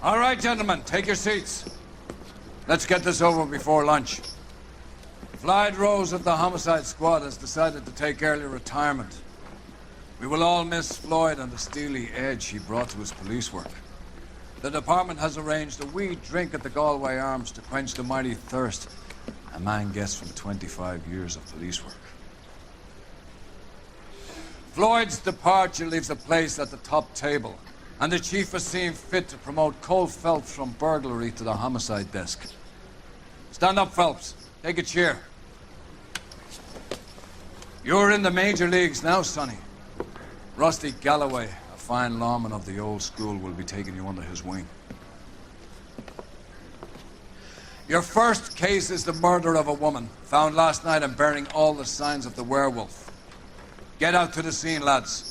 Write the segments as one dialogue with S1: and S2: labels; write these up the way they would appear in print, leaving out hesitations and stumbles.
S1: All right, gentlemen, take your seats. Let's get this over before lunch. Floyd Rose of the Homicide Squad has decided to take early retirement. We will all miss Floyd and the steely edge he brought to his police work. The department has arranged a wee drink at the Galway Arms to quench the mighty thirst a man gets from 25 years of police work. Floyd's departure leaves a place at the top table, and the chief has seen fit to promote Cole Phelps from burglary to the homicide desk. Stand up, Phelps. Take a chair. You're in the major leagues now, Sonny. Rusty Galloway, a fine lawman of the old school, will be taking you under his wing. Your first case is the murder of a woman, found last night and bearing all the signs of the werewolf. Get out to the scene, lads.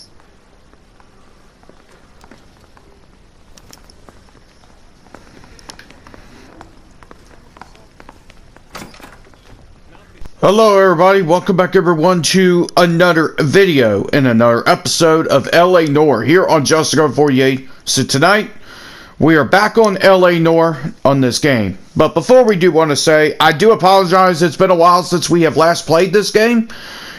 S2: Hello everybody, welcome back everyone to another video and another episode of LA Noire here on Justice 48. So tonight, we are back on LA Noire on this game. But before we do want to say, I do apologize, it's been a while since we have last played this game.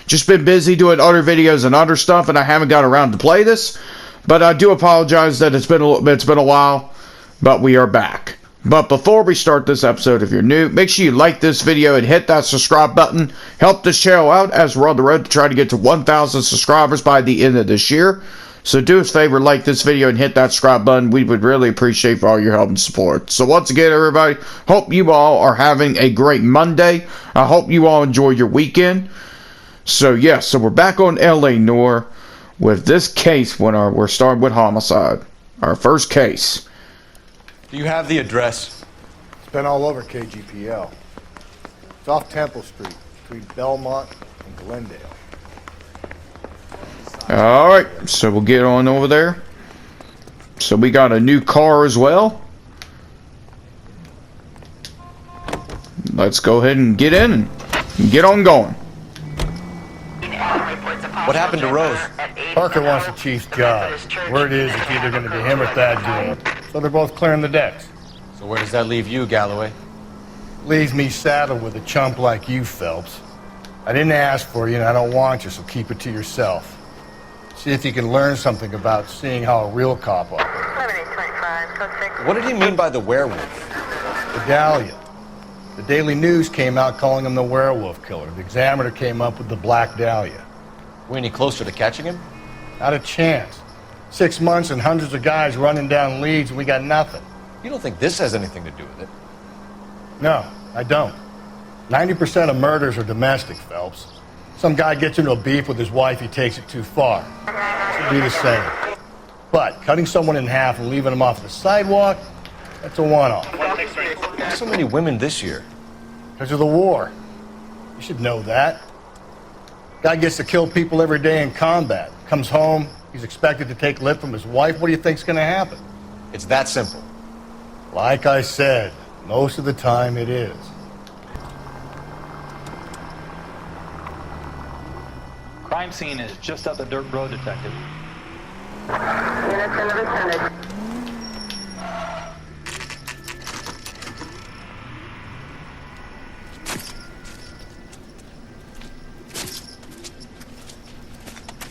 S2: Just been busy doing other videos and other stuff and I haven't got around to play this. But I do apologize that it's been a while, but we are back. But before we start this episode, if you're new, make sure you like this video and hit that subscribe button. Help this channel out as we're on the road to try to get to 1,000 subscribers by the end of this year. So do us a favor, like this video and hit that subscribe button. We would really appreciate for all your help and support. So once again, everybody, hope you all are having a great Monday. I hope you all enjoy your weekend. So yes, so we're back on LA Noire with this case when we're starting with Homicide. Our first case.
S3: Do you have the address?
S4: It's been all over KGPL. It's off Temple Street, between Belmont and Glendale.
S2: Alright, so we'll get on over there. So we got a new car as well. Let's go ahead and get in and get on going.
S3: What happened to Rose?
S4: Parker wants the chief's job. Word is it's either going to be him or Thad Gould. So they're both clearing the decks.
S3: So where does that leave you, Galloway?
S4: Leaves me saddled with a chump like you, Phelps. I didn't ask for you and I don't want you, so keep it to yourself. See if you can learn something about seeing how a real cop operates.
S3: What did he mean by the werewolf?
S4: The Dahlia. The Daily News came out calling him the werewolf killer. The Examiner came up with the Black Dahlia.
S3: We any closer to catching him?
S4: Not a chance. 6 months and hundreds of guys running down leads and we got nothing.
S3: You don't think this has anything to do with it?
S4: No, I don't. 90% of murders are domestic, Phelps. Some guy gets into a beef with his wife, he takes it too far. Should be the same. But cutting someone in half and leaving them off the sidewalk, that's a one-off.
S3: Why so many women this year?
S4: Because of the war. You should know that. Guy gets to kill people every day in combat. Comes home, he's expected to take lip from his wife. What do you think's going to happen?
S3: It's that simple.
S4: Like I said, most of the time it is.
S5: Crime scene is just up the dirt road, Detective.
S6: Units in the vicinity.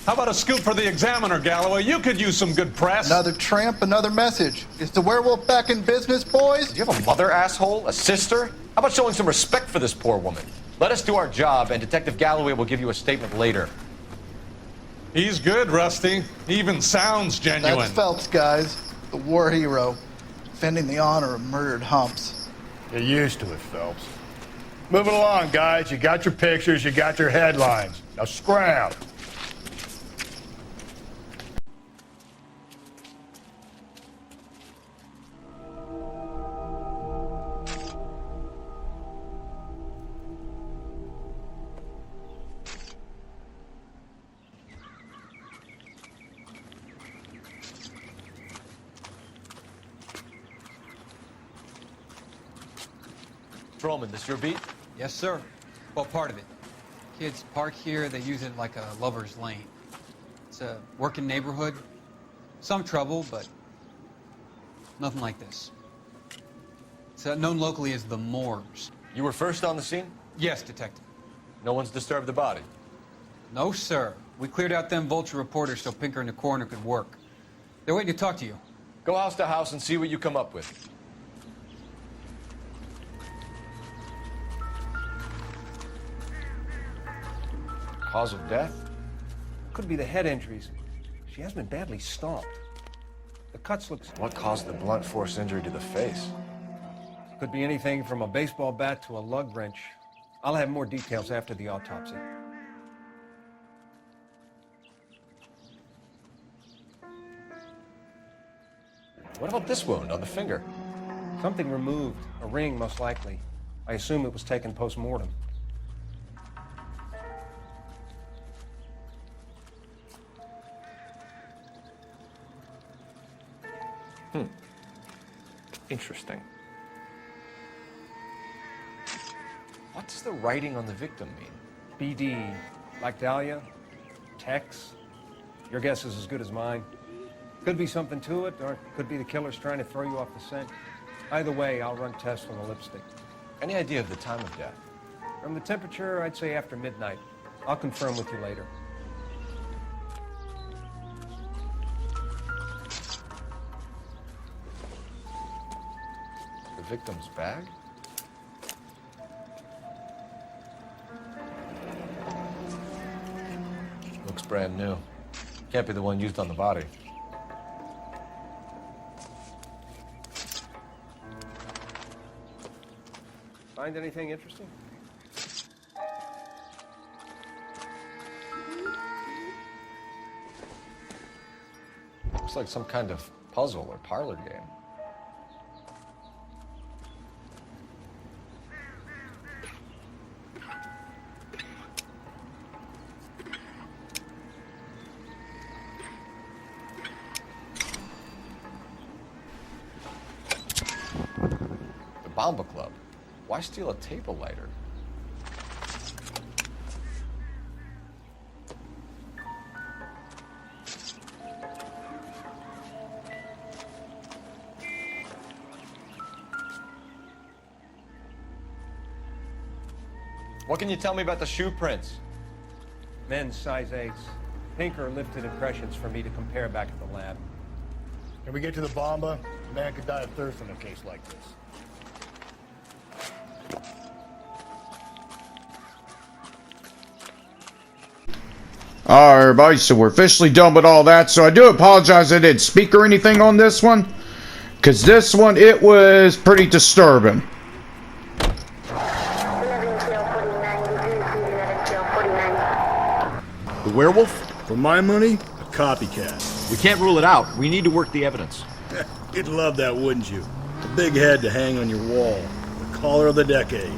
S7: How about a scoop for the Examiner, Galloway? You could use some good press.
S8: Another tramp, another message. Is the werewolf back in business, boys?
S3: Do you have a mother, asshole? A sister? How about showing some respect for this poor woman? Let us do our job, and Detective Galloway will give you a statement later.
S7: He's good, Rusty. He even sounds genuine.
S8: That's Phelps, guys. The war hero. Defending the honor of murdered humps.
S4: Get used to it, Phelps. Moving along, guys. You got your pictures, you got your headlines. Now scram.
S3: Patrolman, this your beat?
S9: Yes, sir. Well, part of it. Kids park here, they use it like a lover's lane. It's a working neighborhood. Some trouble, but Nothing like this. It's known locally as the Moors.
S3: You were first on the scene?
S9: Yes, Detective.
S3: No one's disturbed the body.
S9: No, sir. We cleared out them vulture reporters so Pinker and the coroner could work. They're waiting to talk to you.
S3: Go house to house and see what you come up with. Cause of death?
S10: Could be the head injuries. She has been badly stomped. The cuts look...
S3: What caused the blunt force injury to the face?
S10: Could be anything from a baseball bat to a lug wrench. I'll have more details after the autopsy.
S3: What about this wound on the finger?
S10: Something removed. A ring, most likely. I assume it was taken post-mortem.
S3: Interesting. What does the writing on the victim mean?
S10: BD. Like Dahlia? Tex? Your guess is as good as mine. Could be something to it, or it could be the killer's trying to throw you off the scent. Either way, I'll run tests on the lipstick.
S3: Any idea of the time of death?
S10: From the temperature, I'd say after midnight. I'll confirm with you later.
S3: The victim's bag? Looks brand new. Can't be the one used on the body.
S10: Find anything interesting?
S3: Looks like some kind of puzzle or parlor game. The Bomba Club. Why steal a table lighter? What can you tell me about the shoe prints?
S10: Men's size 8s. Pinker lifted impressions for me to compare back at the lab.
S4: Can we get to the Bomba? A man could die of thirst in a case like this.
S2: Alright, everybody, so we're officially done with all that. So I do apologize I didn't speak or anything on this one. Because this one, it was pretty disturbing.
S11: The werewolf?
S4: For my money, a copycat.
S11: We can't rule it out. We need to work the evidence.
S4: You'd love that, wouldn't you? A big head to hang on your wall. The caller of the decade.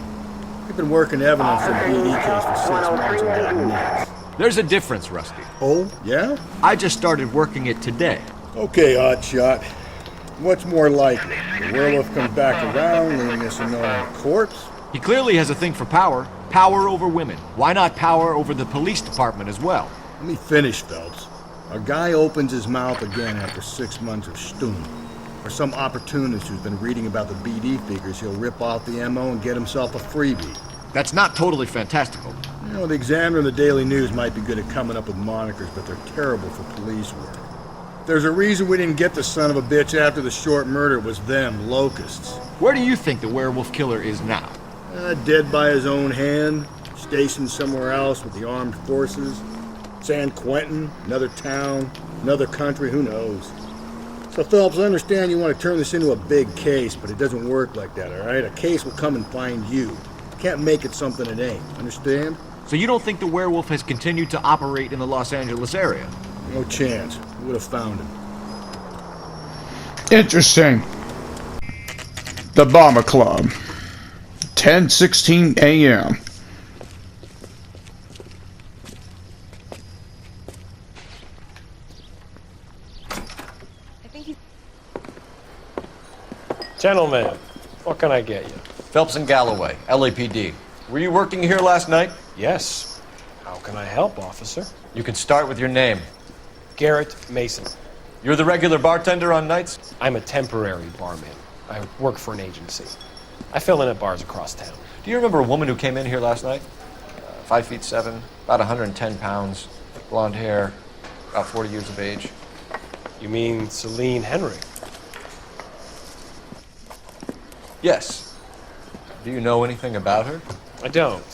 S4: We've been working evidence from the BD case for 6 months and got nuts.
S11: There's a difference, Rusty.
S4: Oh, yeah?
S11: I just started working it today.
S4: Okay, Oddshot. What's more likely? The werewolf comes back around, leaving us a known corpse?
S11: He clearly has a thing for power. Power over women. Why not power over the police department as well?
S4: Let me finish, Phelps. A guy opens his mouth again after 6 months of stewing. Or some opportunist who's been reading about the BD figures, he'll rip off the MO and get himself a freebie.
S11: That's not totally fantastical.
S4: You know, the Examiner and the Daily News might be good at coming up with monikers, but they're terrible for police work. There's a reason we didn't get the son of a bitch after the short murder. It was them, locusts.
S11: Where do you think the werewolf killer is now?
S4: Dead by his own hand, stationed somewhere else with the armed forces. San Quentin, another town, another country, who knows? So, Phelps, I understand you want to turn this into a big case, but it doesn't work like that, all right? A case will come and find you. You can't make it something it ain't, understand?
S11: So you don't think the werewolf has continued to operate in the Los Angeles area?
S4: No chance. We would have found him.
S2: Interesting. The Bomber Club. 10:16 a.m.
S12: Gentlemen, what can I get you?
S3: Phelps and Galloway, LAPD. Were you working here last night?
S12: Yes. How can I help, officer?
S3: You can start with your name.
S12: Garrett Mason.
S3: You're the regular bartender on nights?
S12: I'm a temporary barman. I work for an agency. I fill in at bars across town.
S3: Do you remember a woman who came in here last night? 5'7", about 110 pounds, blonde hair, about 40 years of age.
S12: You mean Celine Henry?
S3: Yes. Do you know anything about her?
S12: I don't.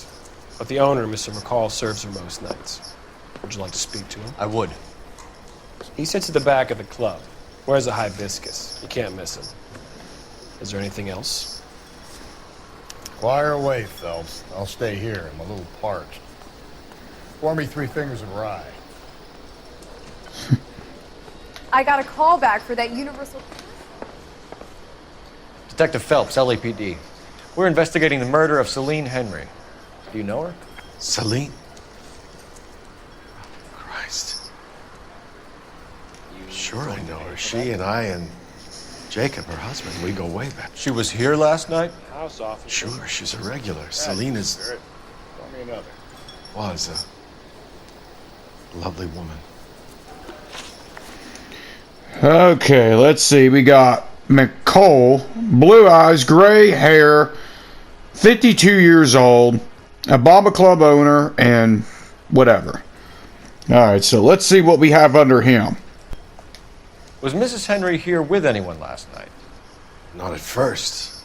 S12: But the owner, Mr. McCall, serves her most nights. Would you like to speak to him?
S3: I would.
S12: He sits at the back of the club. Wears a hibiscus. You can't miss him. Is there anything else?
S4: Fire away, Phelps. I'll stay here. I'm a little parched. Pour me 3 fingers of rye.
S13: I got a call back for that universal...
S3: Detective Phelps, LAPD. We're investigating the murder of Celine Henry. Do you know her?
S14: Celine? Christ. Sure I know her. She and I and Jacob, her husband, we go way back.
S3: She was here last night?
S12: House officer.
S14: Sure, she's a regular. Celine is...
S4: Pour me another.
S14: Was a lovely woman.
S2: Okay, let's see. We got McCole, blue eyes, gray hair, 52 years old, a Baba Club owner, and whatever. Alright, so let's see what we have under him.
S3: Was Mrs. Henry here with anyone last night?
S14: Not at first.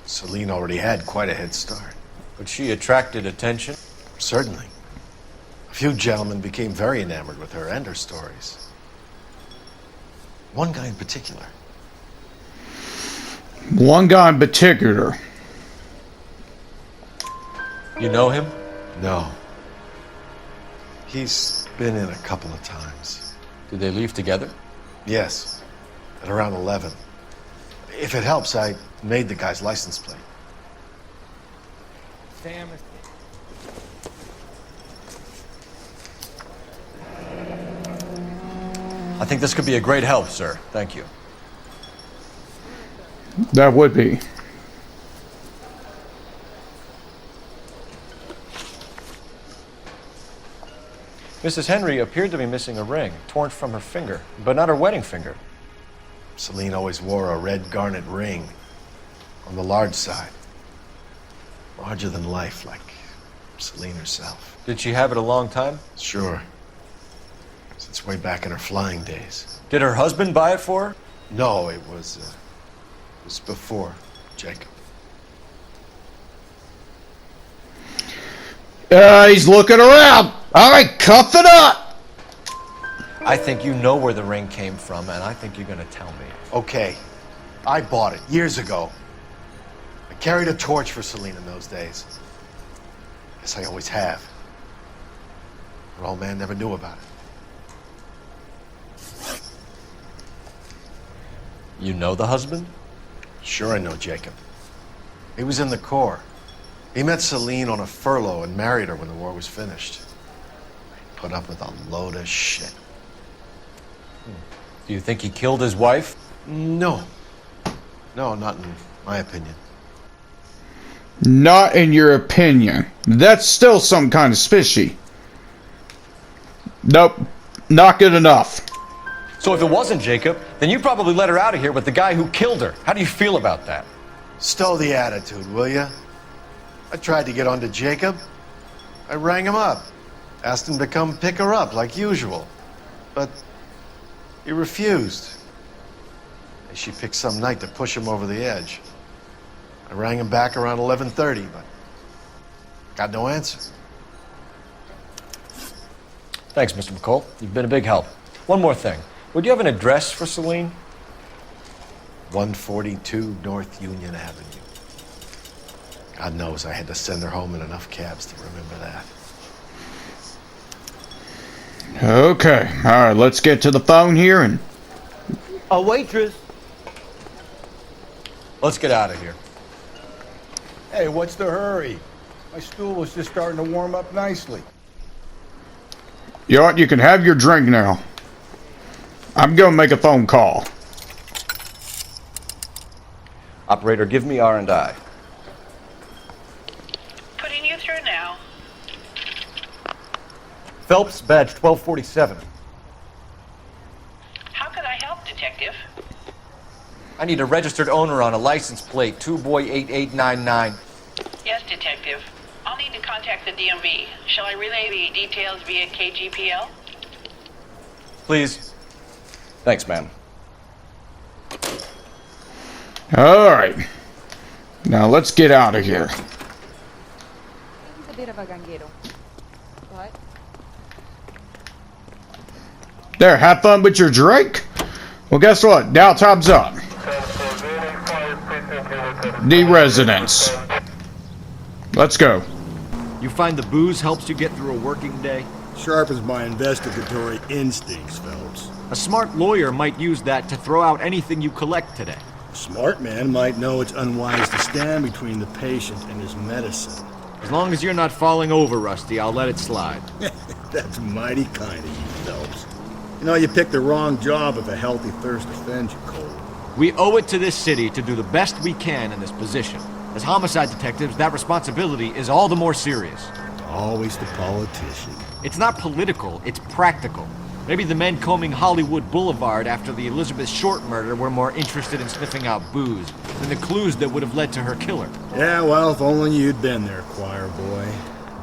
S14: Celine already had quite a head start.
S3: But she attracted attention?
S14: Certainly. A few gentlemen became very enamored with her and her stories. One guy in particular.
S2: One guy in particular.
S3: You know him?
S14: No. He's been in a couple of times.
S3: Did they leave together?
S14: Yes. At around 11. If it helps, I made the guy's license plate.
S9: Sam,
S3: I think this could be a great help, sir. Thank you.
S2: That would be.
S3: Mrs. Henry appeared to be missing a ring, torn from her finger, but not her wedding finger.
S14: Celine always wore a red garnet ring on the large side. Larger than life, like Celine herself.
S3: Did she have it a long time?
S14: Sure. Since way back in her flying days.
S3: Did her husband buy it for her?
S14: No, it was before Jacob.
S2: He's looking around. All right, cuff it up.
S3: I think you know where the ring came from, and I think you're going to tell me.
S14: Okay. I bought it years ago. I carried a torch for Celine in those days. Yes, I always have. Her old man never knew about it.
S3: You know the husband?
S14: Sure I know Jacob. He was in the Corps. He met Celine on a furlough and married her when the war was finished. He put up with a load of shit.
S3: Do you think he killed his wife?
S14: No. No, not in my opinion.
S2: Not in your opinion. That's still some kind of fishy. Nope. Not good enough.
S3: So if it wasn't Jacob, then you probably let her out of here with the guy who killed her. How do you feel about that?
S14: Stow the attitude, will ya? I tried to get onto Jacob. I rang him up. Asked him to come pick her up like usual. But he refused. She picked some night to push him over the edge. I rang him back around 11:30, but got no answer.
S3: Thanks, Mr. McCall. You've been a big help. One more thing. Would you have an address for Celine?
S14: 142 North Union Avenue. God knows I had to send her home in enough cabs to remember that.
S2: Okay. All right, let's get to the phone here and...
S15: A waitress.
S3: Let's get out of here.
S4: Hey, what's the hurry? My stool was just starting to warm up nicely.
S2: You know what? You can have your drink now. I'm going to make a phone call.
S3: Operator, give me R&I.
S6: Putting you through now.
S3: Phelps, badge 1247.
S6: How can
S3: I need a registered owner on a license plate, 2boy8899.
S6: Yes, Detective. I'll need to contact the DMV. Shall I relay the details via KGPL?
S3: Please. Thanks, ma'am.
S2: Alright. Now let's get out of here.
S13: He's a bit of a ganguero. But
S2: There, have fun with your drink. Well, guess what? Now time's up. The residence. Let's go.
S11: You find the booze helps you get through a working day?
S4: Sharpens my investigatory instincts, Phelps.
S11: A smart lawyer might use that to throw out anything you collect today.
S4: A smart man might know it's unwise to stand between the patient and his medicine.
S11: As long as you're not falling over, Rusty, I'll let it slide.
S4: That's mighty kind of you, Phelps. You know, you picked the wrong job if a healthy thirst offends you, Cole.
S11: We owe it to this city to do the best we can in this position. As homicide detectives, that responsibility is all the more serious.
S4: Always the politician.
S11: It's not political, it's practical. Maybe the men combing Hollywood Boulevard after the Elizabeth Short murder were more interested in sniffing out booze than the clues that would have led to her killer.
S4: Yeah, well, if only you'd been there, choir boy.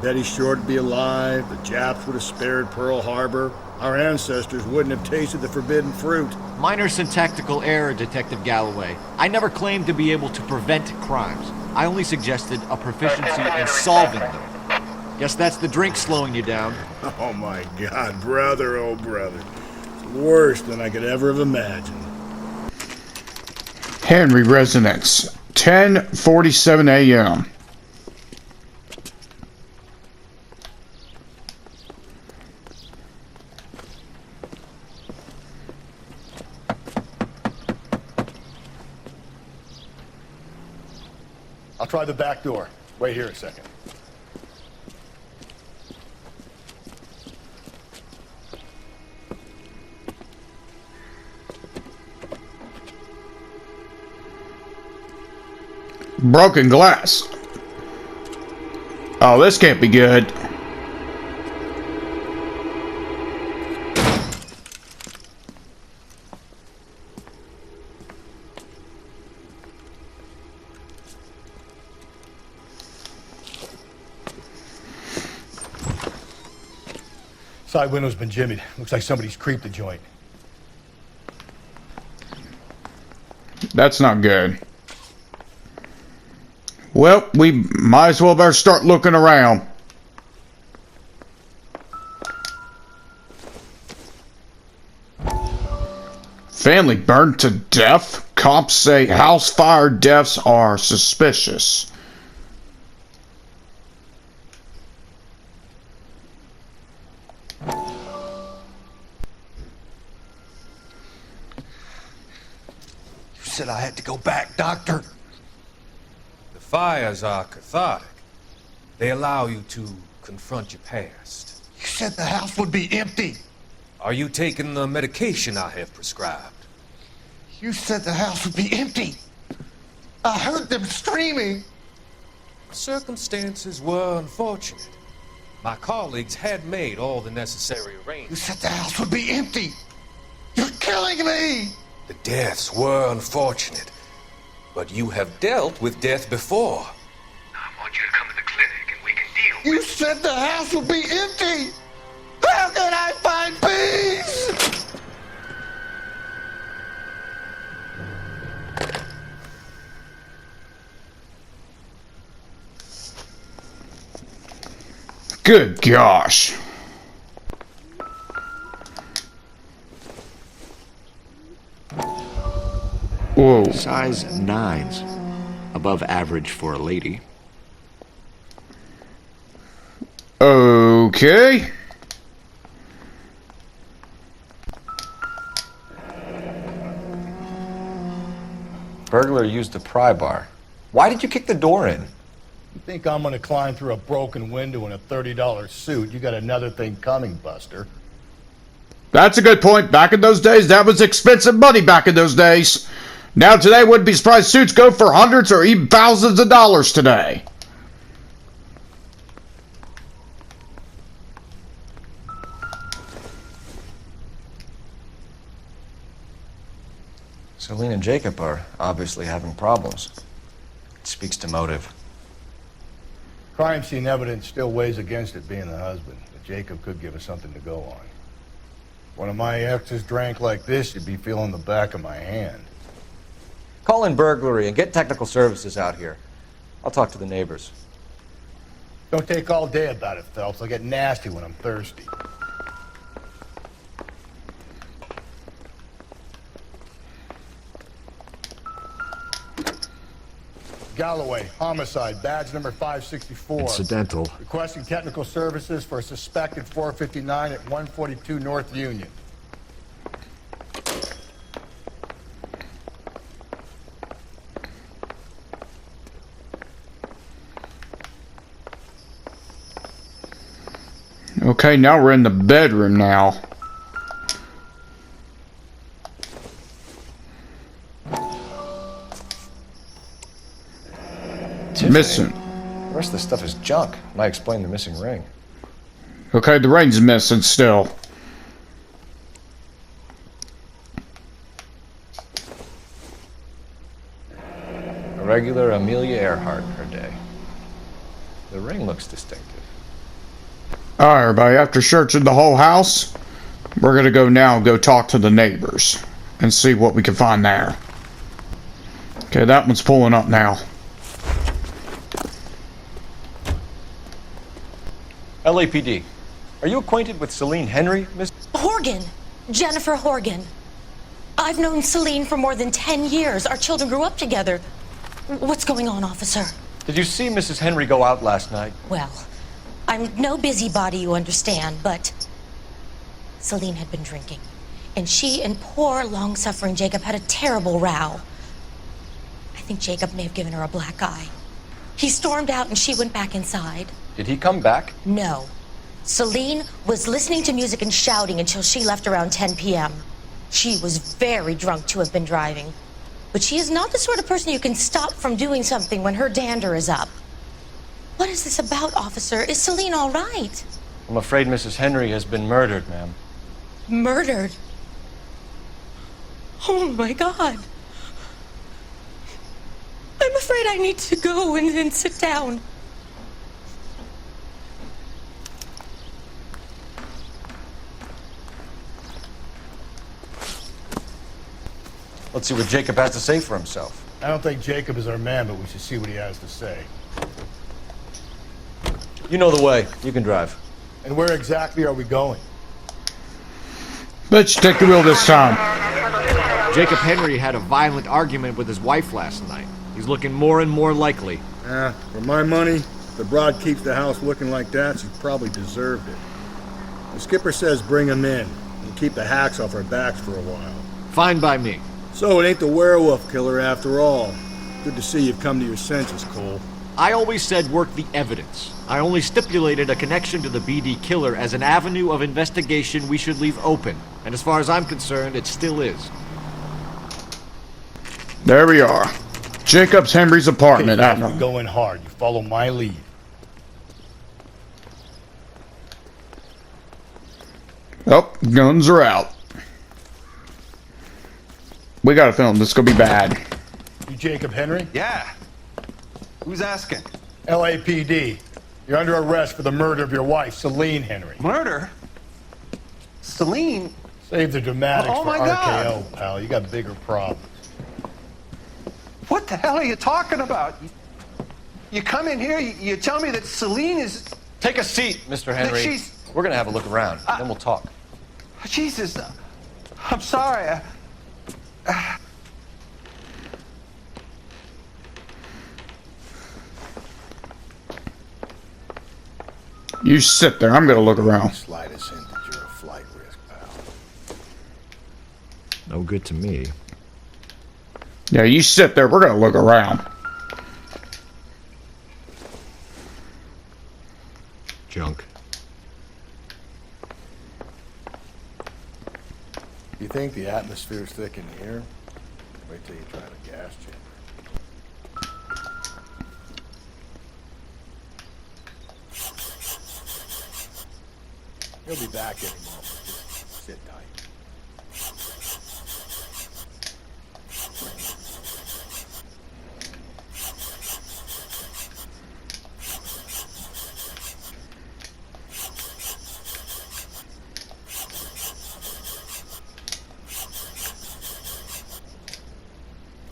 S4: Betty Short would be alive, the Japs would have spared Pearl Harbor, our ancestors wouldn't have tasted the forbidden fruit.
S11: Minor syntactical error, Detective Galloway. I never claimed to be able to prevent crimes. I only suggested a proficiency in solving them. Guess that's the drink slowing you down.
S4: Oh my God, brother, oh brother. It's worse than I could ever have imagined.
S2: Henry Residence, 10:47 a.m.
S4: I'll try the back door. Wait here a second.
S2: Broken glass. Oh, this can't be good.
S4: Side window's been jimmied. Looks like somebody's creeped the joint.
S2: That's not good. Well, we might as well better start looking around. Family burned to death? Cops say house fire deaths are suspicious.
S16: You said I had to go back, Doctor.
S17: The fires are cathartic. They allow you to confront your past.
S16: You said the house would be empty.
S17: Are you taking the medication I have prescribed?
S16: You said the house would be empty. I heard them screaming.
S17: Circumstances were unfortunate. My colleagues had made all the necessary arrangements.
S16: You said the house would be empty. You're killing me.
S17: The deaths were unfortunate, but you have dealt with death before.
S16: I want you to come to the clinic and we can deal with it. You said the house would be empty. How can I find peace?
S2: Good gosh. Whoa.
S11: Size 9s. Above average for a lady.
S2: Okay.
S3: Burglar used a pry bar. Why did you kick the door in?
S4: You think I'm gonna climb through a broken window in a $30 suit? You got another thing coming, Buster.
S2: That's a good point. Back in those days, that was expensive money back in those days. Now today, wouldn't be surprised suits go for hundreds or even thousands of dollars today.
S3: Celine and Jacob are obviously having problems. It speaks to motive.
S4: Crime scene evidence still weighs against it being the husband, but Jacob could give us something to go on. One of my exes drank like this, you'd be feeling the back of my hand.
S3: Call in burglary and get technical services out here. I'll talk to the neighbors.
S4: Don't take all day about it, Phelps. I'll get nasty when I'm thirsty. Galloway, homicide, badge number 564.
S11: Incidental.
S4: Requesting technical services for a suspected 459 at 142 North Union.
S2: Okay, now we're in the bedroom now. Missing.
S3: The rest of the stuff is junk. Might explain the missing ring.
S2: Okay, the ring's missing still.
S3: A regular Amelia Earhart in her day. The ring looks distinctive.
S2: Alright, everybody, after searching the whole house, we're gonna go now and go talk to the neighbors and see what we can find there. Okay, that one's pulling up now.
S3: LAPD. Are you acquainted with Celine Henry, Miss?
S18: Horgan. Jennifer Horgan. I've known Celine for more than 10 years. Our children grew up together. What's going on, officer?
S3: Did you see Mrs. Henry go out last night?
S18: Well, I'm no busybody, you understand, but Celine had been drinking. And she and poor, long-suffering Jacob had a terrible row. I think Jacob may have given her a black eye. He stormed out and she went back inside.
S3: Did he come back?
S18: No. Celine was listening to music and shouting until she left around 10 p.m. She was very drunk to have been driving. But she is not the sort of person you can stop from doing something when her dander is up. What is this about, officer? Is Celine all right?
S3: I'm afraid Mrs. Henry has been murdered, ma'am.
S18: Murdered? Oh, my God. I'm afraid I need to go and sit down.
S3: Let's see what Jacob has to say for himself.
S4: I don't think Jacob is our man, but we should see what he has to say.
S3: You know the way. You can drive.
S4: And where exactly are we going?
S2: Let's take the wheel this time.
S11: Jacob Henry had a violent argument with his wife last night. He's looking more and more likely.
S4: For my money, if the broad keeps the house looking like that, she probably deserved it. The skipper says bring him in and keep the hacks off our backs for a while.
S11: Fine by me.
S4: So it ain't the werewolf killer after all. Good to see you've come to your senses, Cole.
S11: I always said work the evidence. I only stipulated a connection to the BD killer as an avenue of investigation we should leave open. And as far as I'm concerned, it still is.
S2: There we are. Jacob's Henry's apartment.
S4: Hey, you're going hard. You follow my lead.
S2: Oh, guns are out. We gotta film. This is gonna be bad.
S4: You Jacob Henry?
S7: Yeah. Who's asking?
S4: LAPD. You're under arrest for the murder of your wife, Celine Henry.
S7: Murder? Celine?
S4: Save the dramatics
S7: Oh,
S4: for
S7: my
S4: RKO,
S7: God.
S4: pal. You got bigger problems.
S7: What the hell are you talking about? You come in here, you tell me that Celine is...
S3: Take a seat, Mr. Henry.
S7: she's-
S3: We're gonna have a look around, then we'll talk.
S7: Jesus, I'm sorry.
S2: You sit there. I'm gonna look around.
S4: Slide us in that you're a flight risk, pal.
S11: No good to me.
S2: Yeah, you sit there. We're gonna look around.
S11: Junk.
S4: You think the atmosphere's thick in here? Wait till you try the gas chamber. He'll be back any moment. Just sit tight.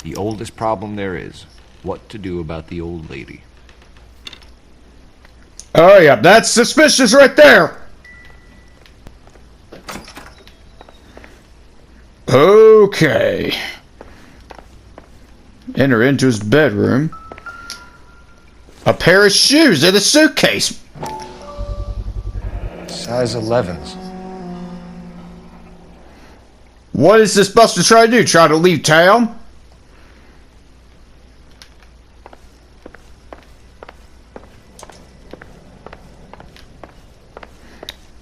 S11: The oldest problem there is, what to do about the old lady.
S2: Oh yeah, that's suspicious right there. Okay. Enter into his bedroom. A pair of shoes in a suitcase.
S3: Size 11s.
S2: What is this buster trying to do? Try to leave town?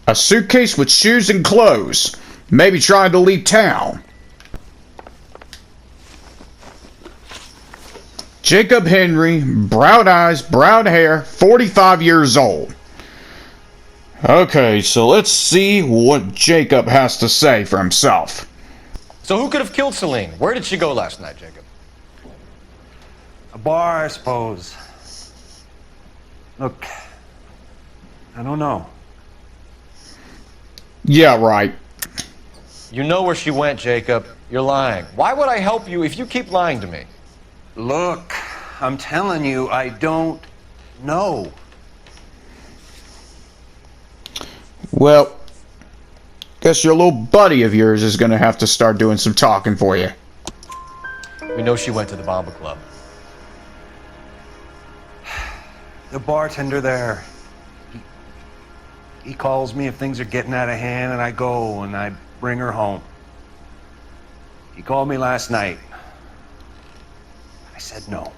S2: A suitcase with shoes and clothes. Maybe trying to leave town. Jacob Henry, brown eyes, brown hair, 45 years old. Okay, so let's see what Jacob has to say for himself.
S3: So who could have killed Celine? Where did she go last night, Jacob?
S7: A bar, I suppose. Look, I don't know.
S2: Yeah, right.
S3: You know where she went, Jacob. You're lying. Why would I help you if you keep lying to me?
S7: Look, I'm telling you, I don't know.
S2: Well, guess your little buddy of yours is gonna have to start doing some talking for you.
S3: We know she went to the Bomba Club.
S7: The bartender there, he calls me if things are getting out of hand, and I go and I bring her home. He called me last night. I said no.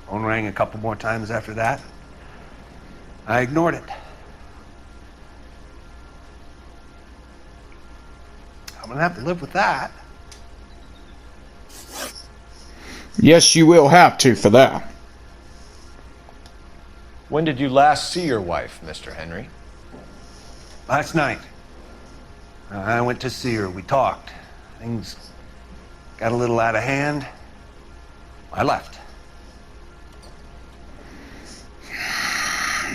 S7: Phone rang a couple more times after that. I ignored it. I'm gonna have to live with that.
S2: Yes, you will have to for that.
S3: When did you last see your wife, Mr. Henry?
S7: Last night. I went to see her. We talked. Things got a little out of hand. I left.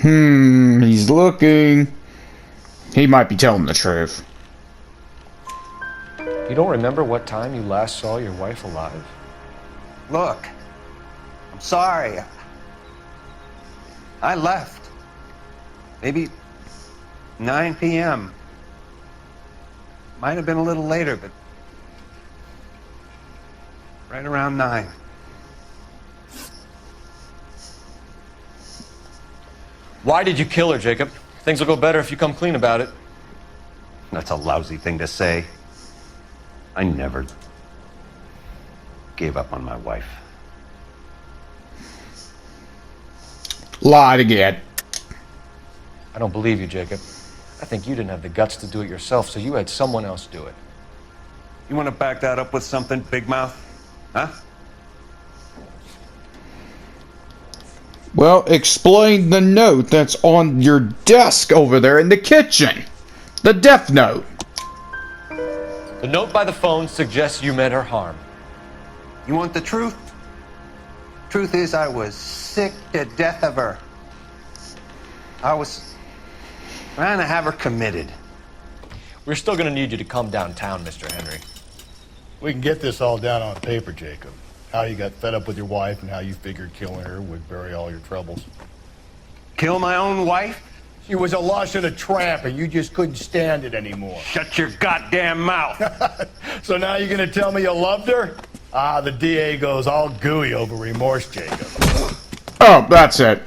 S2: He's looking. He might be telling the truth.
S3: You don't remember what time you last saw your wife alive?
S7: Look, I'm sorry. I left. Maybe 9 p.m. Might have been a little later, but right around 9.
S3: Why did you kill her, Jacob? Things will go better if you come clean about it.
S7: That's a lousy thing to say. I never gave up on my wife.
S2: Lied again.
S3: I don't believe you, Jacob. I think you didn't have the guts to do it yourself, so you had someone else do it.
S7: You want to back that up with something, Big Mouth? Huh?
S2: Well, explain the note that's on your desk over there in the kitchen. The death note.
S3: The note by the phone suggests you meant her harm.
S7: You want the truth? Truth is, I was sick to death of her. I was trying to have her committed.
S3: We're still gonna need you to come downtown, Mr. Henry.
S4: We can get this all down on paper, Jacob. How you got fed up with your wife and how you figured killing her would bury all your troubles.
S7: Kill my own wife?
S4: She was a lush and a tramp, and you just couldn't stand it anymore.
S7: Shut your goddamn mouth.
S4: So now you're gonna tell me you loved her? Ah, the DA goes all gooey over remorse, Jacob.
S2: Oh, that's it.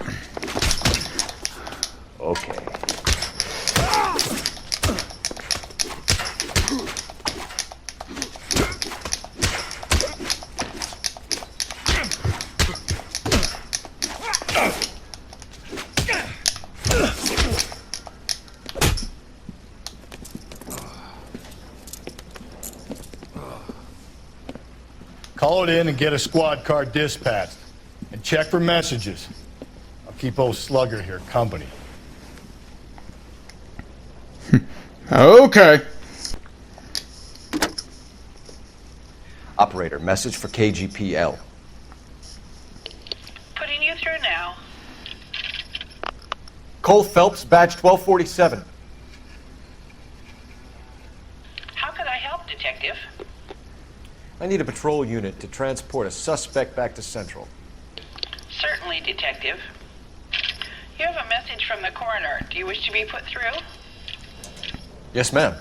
S7: Okay.
S4: Call it in and get a squad car dispatched. And check for messages. I'll keep old Slugger here company.
S2: Okay.
S3: Operator, message for KGPL.
S6: Putting you through now.
S3: Cole Phelps, badge 1247.
S6: How could I help, Detective?
S3: I need a patrol unit to transport a suspect back to Central.
S6: Certainly, Detective. You have a message from the coroner. Do you wish to be put through?
S3: Yes, ma'am.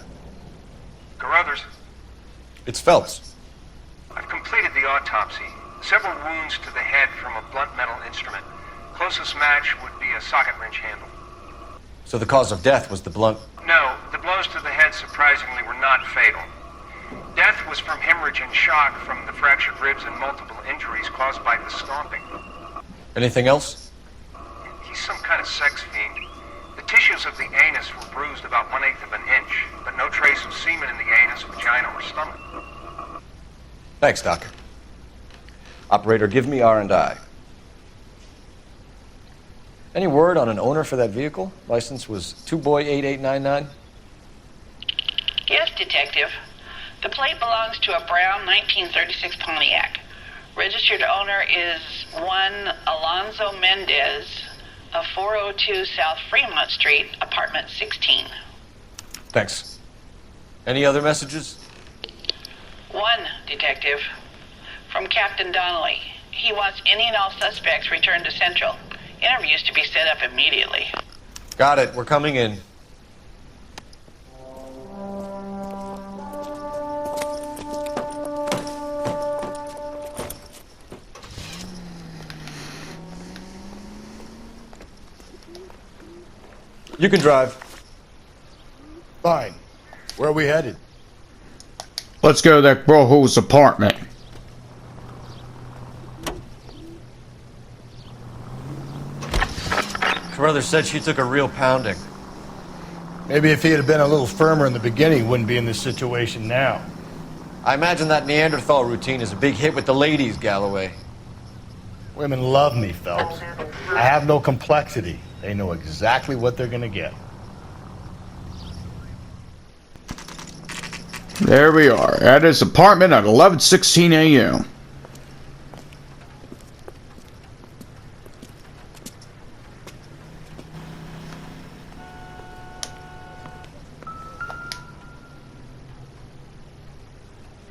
S19: Carruthers,
S3: It's Phelps.
S19: I've completed the autopsy. Several wounds to the head from a blunt metal instrument. Closest match would be a socket wrench handle.
S3: So the cause of death was the blunt...
S19: No, the blows to the head surprisingly were not fatal. Death was from hemorrhage and shock from the fractured ribs and multiple injuries caused by the stomping.
S3: Anything else?
S19: He's some kind of sex fiend. The tissues of the anus were bruised about 1/8 of an inch, but no trace of semen in the anus, vagina, or stomach.
S3: Thanks, Doc. Operator, give me R&I. Any word on an owner for that vehicle? License was 2boy8899.
S6: Yes, Detective. The plate belongs to a brown 1936 Pontiac. Registered owner is one Alonzo Mendez of 402 South Fremont Street, apartment 16.
S3: Thanks. Any other messages?
S6: One, Detective. From Captain Donnelly. He wants any and all suspects returned to Central. Interviews to be set up immediately.
S3: Got it. We're coming in. You can drive.
S4: Fine. Where are we headed?
S2: Let's go to that Broho's apartment.
S3: Carruthers said she took a real pounding.
S4: Maybe if he had been a little firmer in the beginning, wouldn't be in this situation now.
S3: I imagine that Neanderthal routine is a big hit with the ladies, Galloway.
S4: Women love me, Phelps. I have no complexity. They know exactly what they're gonna get.
S2: There we are, at his apartment at 11:16 a.m.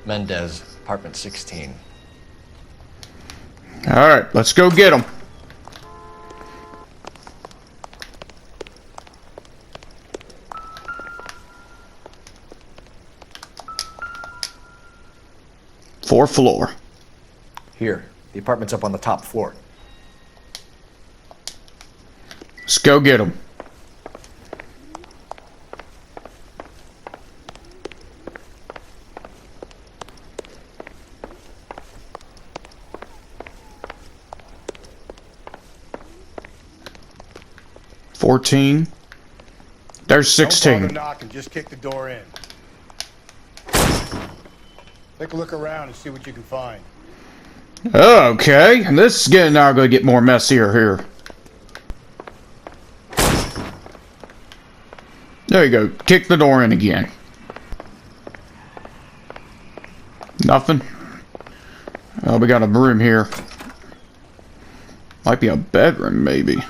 S3: Mendez, apartment 16.
S2: Alright, let's go get him. Fourth floor.
S3: Here, the apartment's up on the top floor.
S2: Let's go get him. $14. There's $16.
S4: Don't bother knocking, just kick the door in. Take a look around and see what you can find.
S2: Okay, this is getting now going to get more messier here. There you go. Kick the door in again. Nothing. Oh, we got a room here. Might be a bedroom, maybe.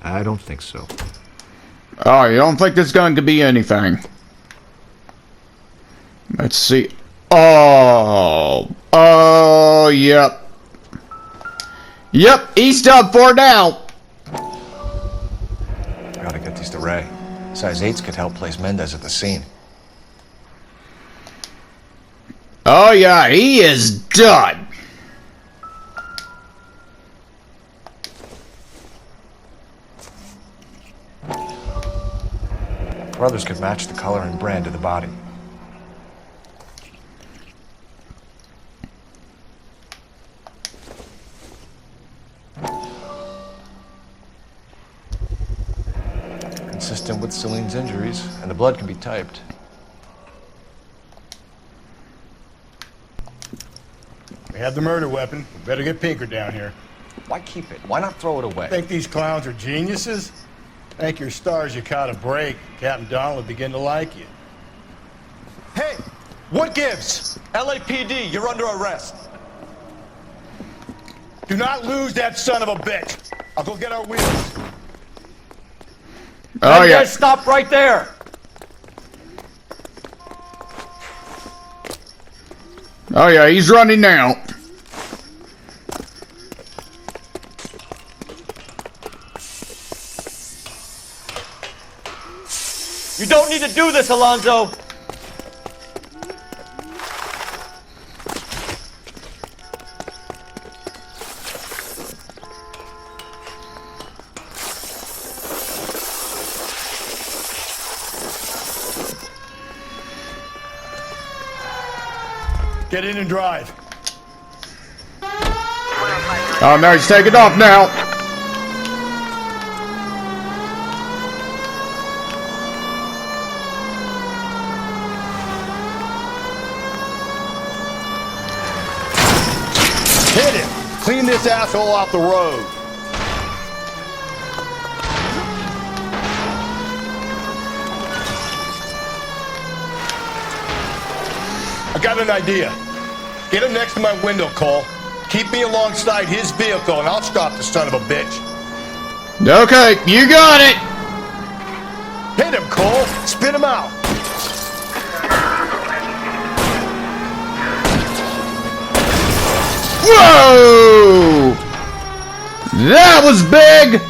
S11: I don't think so.
S2: Oh, you don't think there's going to be anything? Let's see. Oh, yep. Yep, he's done for now.
S3: Gotta get these to Ray. Size 8s could help place Mendez at the scene.
S2: Oh, yeah, he is done.
S3: Brothers could match the color and brand of the body. Consistent with Celine's injuries, and the blood can be typed.
S4: We have the murder weapon. We better get Pinker down here.
S3: Why keep it? Why not throw it away?
S4: Think these clowns are geniuses? Thank your stars you caught a break. Captain Donald will begin to like you.
S3: Hey! What gives? LAPD, you're under arrest.
S4: Do not lose that son of a bitch. I'll go get our wheels.
S2: Oh, yeah.
S3: Stop right there!
S2: Oh yeah, he's running now.
S11: You don't need to do this, Alonzo!
S4: Get in and drive.
S2: Oh no, he's taking off now.
S4: Hit him! Clean this asshole off the road. I got an idea. Get him next to my window, Cole. Keep me alongside his vehicle and I'll stop the son of a bitch.
S2: Okay, you got it!
S4: Hit him, Cole! Spin him out!
S2: Whoa! That was big!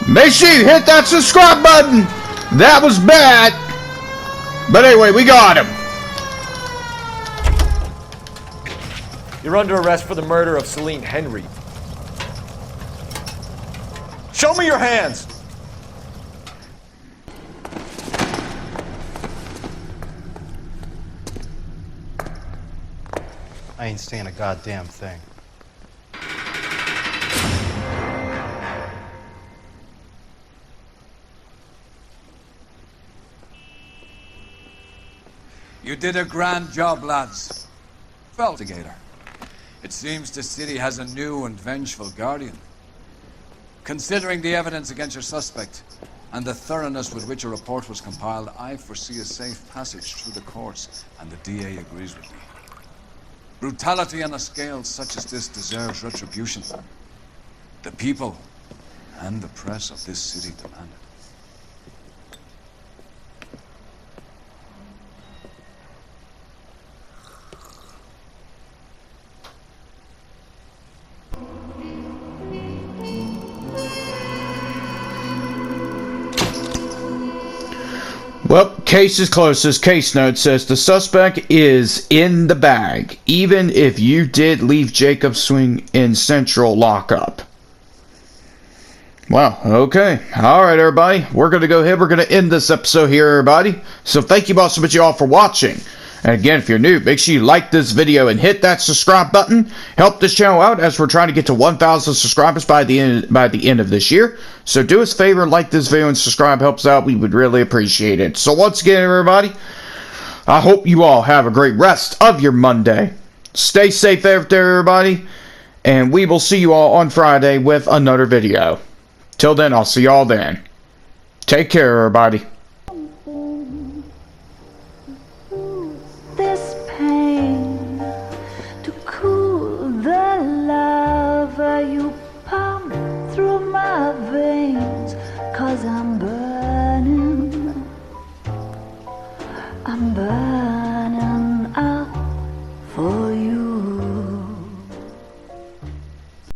S2: Make sure you hit that subscribe button! That was bad! But anyway, we got him!
S11: You're under arrest for the murder of Celine Henry. Show me your hands!
S20: I ain't saying a goddamn thing.
S1: You did a grand job, lads. Investigator. It seems the city has a new and vengeful guardian. Considering the evidence against your suspect and the thoroughness with which a report was compiled, I foresee a safe passage through the courts, and the DA agrees with me. Brutality on a scale such as this deserves retribution. The people and the press of this city demand it.
S2: Well, case is closed. This case note says the suspect is in the bag, even if you did leave Jacob Swing in central lockup. Wow, okay. Alright, everybody. We're going to go ahead. We're going to end this episode here, everybody. So thank you so much, y'all, for watching. And again, if you're new, make sure you like this video and hit that subscribe button. Help this channel out as we're trying to get to 1,000 subscribers by the end of this year. So do us a favor, like this video and subscribe. Helps out. We would really appreciate it. So once again, everybody, I hope you all have a great rest of your Monday. Stay safe out there, everybody. And we will see you all on Friday with another video. Till then, I'll see y'all then. Take care, everybody.
S21: This pain to cool the lava you pump through my veins, 'cause I'm